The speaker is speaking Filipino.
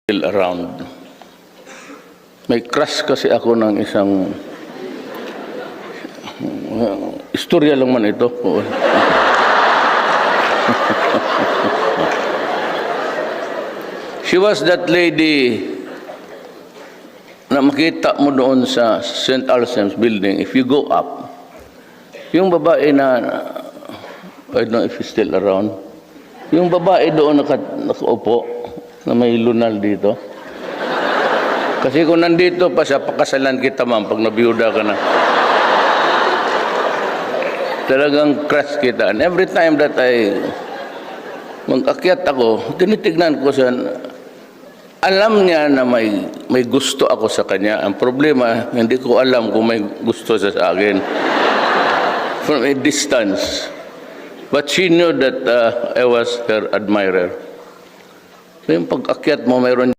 Around. May crush kasi ako ng isang istorya lang man ito. She was that lady na makita mo doon sa St. Alsem's building. If you go up, yung babae na, I don't know if she's still around, yung babae doon nakaupo, na may lunal dito. Kasi kung nandito pa siya, pakasalan kita ma'am pag nabiyuda ka na. Talagang crush kita. And every time that mag-akyat ako, tinitignan ko siya, alam niya na may gusto ako sa kanya. Ang problema, hindi ko alam kung may gusto siya sa akin. From a distance. But she knew that I was her admirer. So yung pag-akyat mo, mayroon